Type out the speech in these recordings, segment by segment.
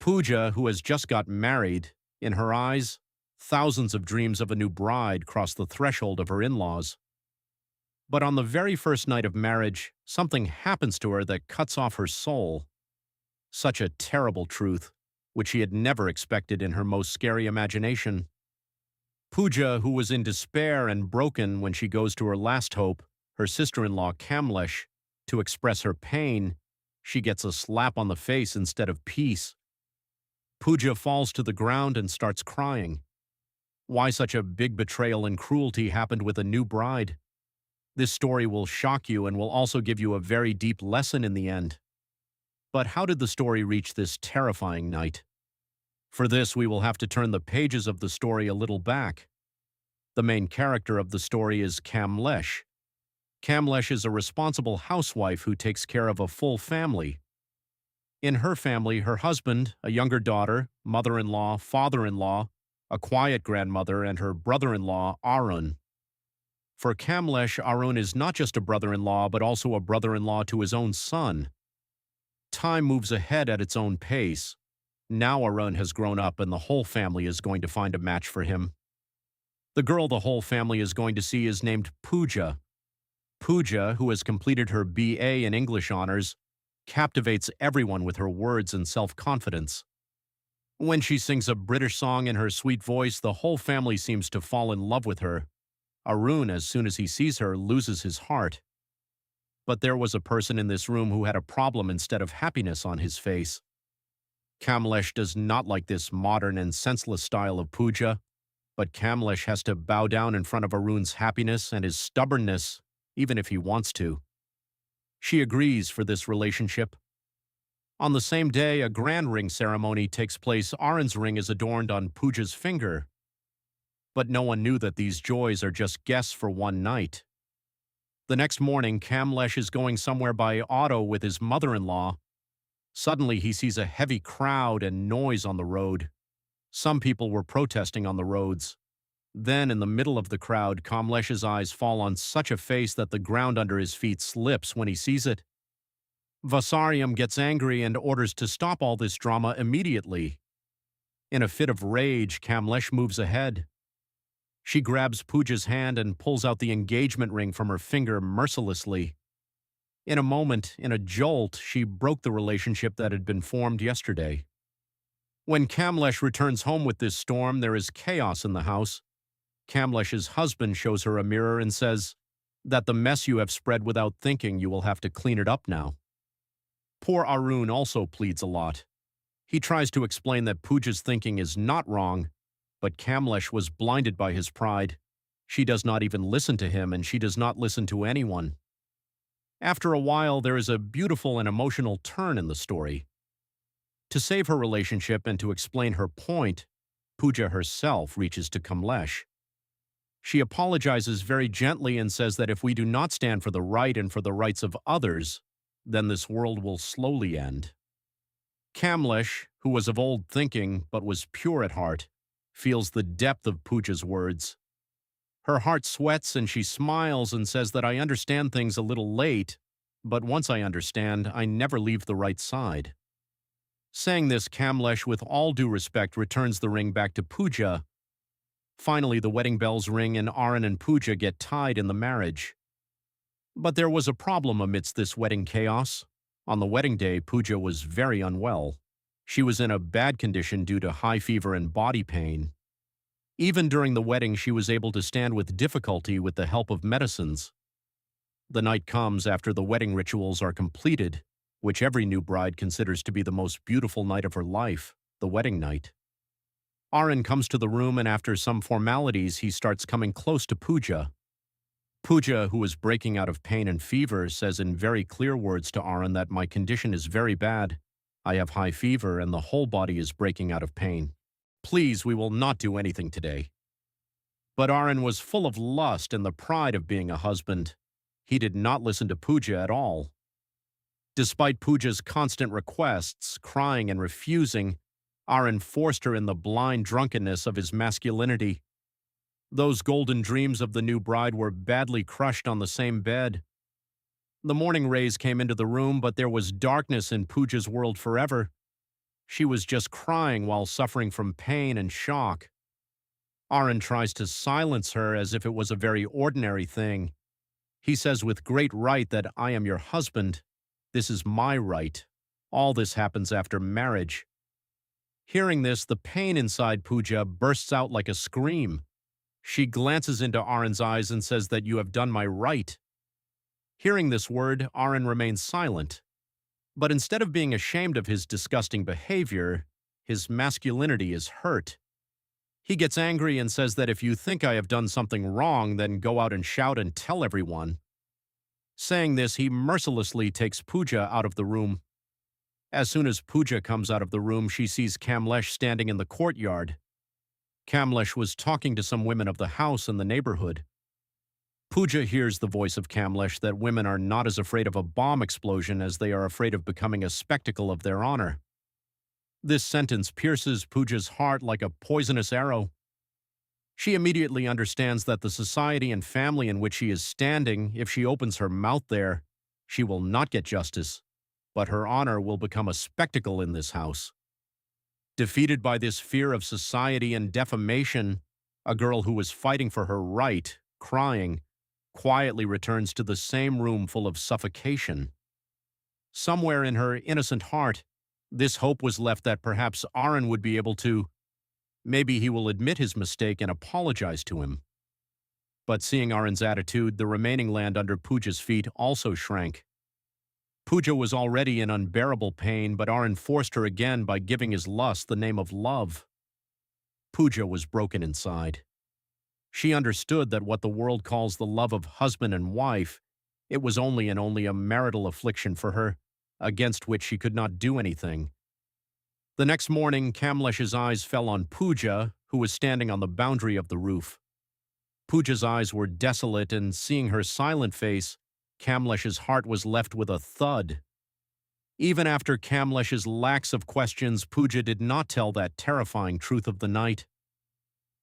Pooja, who has just got married, in her eyes, thousands of dreams of a new bride cross the threshold of her in-laws. But on the very first night of marriage, something happens to her that cuts off her soul. Such a terrible truth, which she had never expected in her most scary imagination. Pooja, who was in despair and broken when she goes to her last hope, her sister-in-law Kamlesh, to express her pain, she gets a slap on the face instead of peace. Pooja falls to the ground and starts crying. Why such a big betrayal and cruelty happened with a new bride? This story will shock you and will also give you a very deep lesson in the end. But how did the story reach this terrifying night? For this, we will have to turn the pages of the story a little back. The main character of the story is Kamlesh. Kamlesh is a responsible housewife who takes care of a full family. In her family, her husband, a younger daughter, mother-in-law, father-in-law, a quiet grandmother, and her brother-in-law, Arun. For Kamlesh, Arun is not just a brother-in-law, but also a brother-in-law to his own son. Time moves ahead at its own pace. Now Arun has grown up and the whole family is going to find a match for him. The girl the whole family is going to see is named Pooja. Pooja, who has completed her BA in English honors, captivates everyone with her words and self-confidence. When she sings a British song in her sweet voice, the whole family seems to fall in love with her. Arun, as soon as he sees her, loses his heart. But there was a person in this room who had a problem instead of happiness on his face. Kamlesh does not like this modern and senseless style of Pooja, but Kamlesh has to bow down in front of Arun's happiness and his stubbornness, even if he wants to. She agrees for this relationship. On the same day, a grand ring ceremony takes place. Arun's ring is adorned on Pooja's finger. But no one knew that these joys are just guests for one night. The next morning, Kamlesh is going somewhere by auto with his mother-in-law. Suddenly, he sees a heavy crowd and noise on the road. Some people were protesting on the roads. Then, in the middle of the crowd, Kamlesh's eyes fall on such a face that the ground under his feet slips when he sees it. Vasariam gets angry and orders to stop all this drama immediately. In a fit of rage, Kamlesh moves ahead. She grabs Pooja's hand and pulls out the engagement ring from her finger mercilessly. In a moment, in a jolt, she broke the relationship that had been formed yesterday. When Kamlesh returns home with this storm, there is chaos in the house. Kamlesh's husband shows her a mirror and says that the mess you have spread without thinking, you will have to clean it up now. Poor Arun also pleads a lot. He tries to explain that Pooja's thinking is not wrong, but Kamlesh was blinded by his pride. She does not even listen to him, and she does not listen to anyone. After a while, there is a beautiful and emotional turn in the story. To save her relationship and to explain her point, Pooja herself reaches to Kamlesh. She apologizes very gently and says that if we do not stand for the right and for the rights of others, then this world will slowly end. Kamlesh, who was of old thinking but was pure at heart, feels the depth of Pooja's words. Her heart sweats and she smiles and says that I understand things a little late, but once I understand, I never leave the right side. Saying this, Kamlesh, with all due respect, returns the ring back to Pooja. Finally, the wedding bells ring and Arun and Pooja get tied in the marriage. But there was a problem amidst this wedding chaos. On the wedding day, Pooja was very unwell. She was in a bad condition due to high fever and body pain. Even during the wedding, she was able to stand with difficulty with the help of medicines. The night comes after the wedding rituals are completed, which every new bride considers to be the most beautiful night of her life, the wedding night. Arun comes to the room and after some formalities, he starts coming close to Pooja. Pooja, who is breaking out of pain and fever, says in very clear words to Arun that my condition is very bad. I have high fever and the whole body is breaking out of pain. Please, we will not do anything today. But Arun was full of lust and the pride of being a husband. He did not listen to Pooja at all. Despite Pooja's constant requests, crying and refusing, Arun forced her in the blind drunkenness of his masculinity. Those golden dreams of the new bride were badly crushed on the same bed. The morning rays came into the room, but there was darkness in Pooja's world forever. She was just crying while suffering from pain and shock. Aron tries to silence her as if it was a very ordinary thing. He says with great right that I am your husband. This is my right. All this happens after marriage. Hearing this, the pain inside Pooja bursts out like a scream. She glances into Aron's eyes and says that you have done my right. Hearing this word, Aron remains silent. But instead of being ashamed of his disgusting behavior, his masculinity is hurt. He gets angry and says that if you think I have done something wrong, then go out and shout and tell everyone. Saying this, he mercilessly takes Pooja out of the room. As soon as Pooja comes out of the room, she sees Kamlesh standing in the courtyard. Kamlesh was talking to some women of the house in the neighborhood. Pooja hears the voice of Kamlesh that women are not as afraid of a bomb explosion as they are afraid of becoming a spectacle of their honor. This sentence pierces Pooja's heart like a poisonous arrow. She immediately understands that the society and family in which she is standing, if she opens her mouth there, she will not get justice, but her honor will become a spectacle in this house. Defeated by this fear of society and defamation, a girl who was fighting for her right, crying, quietly returns to the same room full of suffocation. Somewhere in her innocent heart, this hope was left that perhaps Aron would be able to, maybe he will admit his mistake and apologize to him. But seeing Aron's attitude, the remaining land under Pooja's feet also shrank. Pooja was already in unbearable pain, but Aron forced her again by giving his lust the name of love. Pooja was broken inside. She understood that what the world calls the love of husband and wife, it was only a marital affliction for her, against which she could not do anything. The next morning, Kamlesh's eyes fell on Pooja, who was standing on the boundary of the roof. Pooja's eyes were desolate, and seeing her silent face, Kamlesh's heart was left with a thud. Even after Kamlesh's lax of questions, Pooja did not tell that terrifying truth of the night.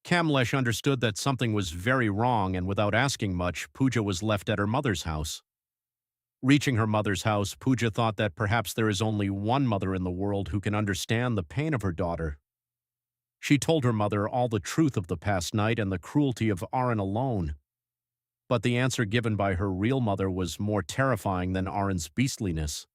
Kamlesh understood that something was very wrong, and without asking much, Pooja was left at her mother's house. Reaching her mother's house, Pooja thought that perhaps there is only one mother in the world who can understand the pain of her daughter. She told her mother all the truth of the past night and the cruelty of Aron alone. But the answer given by her real mother was more terrifying than Aron's beastliness.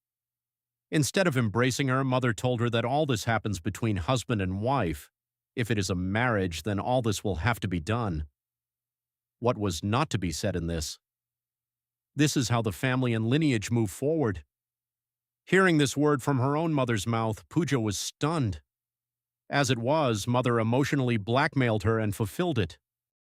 Instead of embracing her, mother told her that all this happens between husband and wife. If it is a marriage, then all this will have to be done. What was not to be said in this? This is how the family and lineage move forward. Hearing this word from her own mother's mouth, Pooja was stunned. As it was, mother emotionally blackmailed her and fulfilled it.